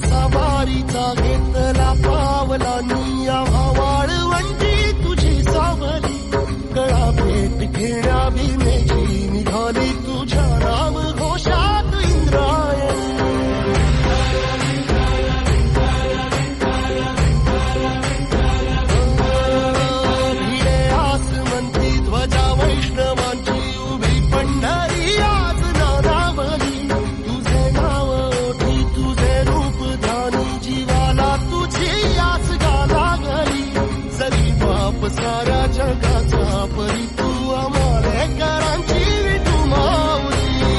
सवारीचा घेतला पावलांनी आम्हा वाळवंटी तुझी सावली कळा भेट घेण्या भीमेची निघाली तुझ्या नाम घोषात इंद्रायणी भिडे आसमंती ध्वजा वैष्णवांची उभी पंढरी आज नानावली तुझे नाव ओठी तुझे रूप ध्यानी जीवाला तुझी आस गाला गली जरी बाप साऱ्या जगाचा परी तू आमालेकरांची विठू माऊली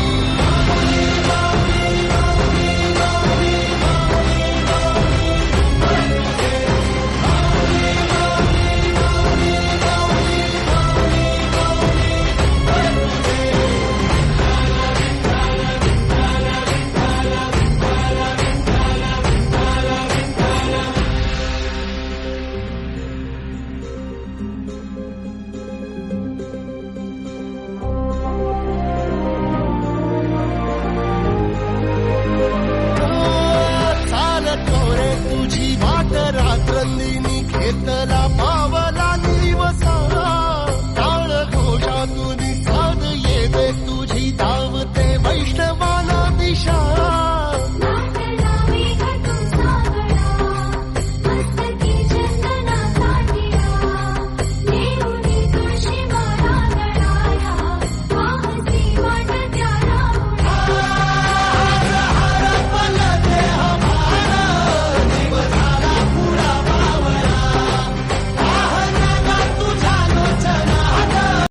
तुझी वाट रात्रंदिनी घेतला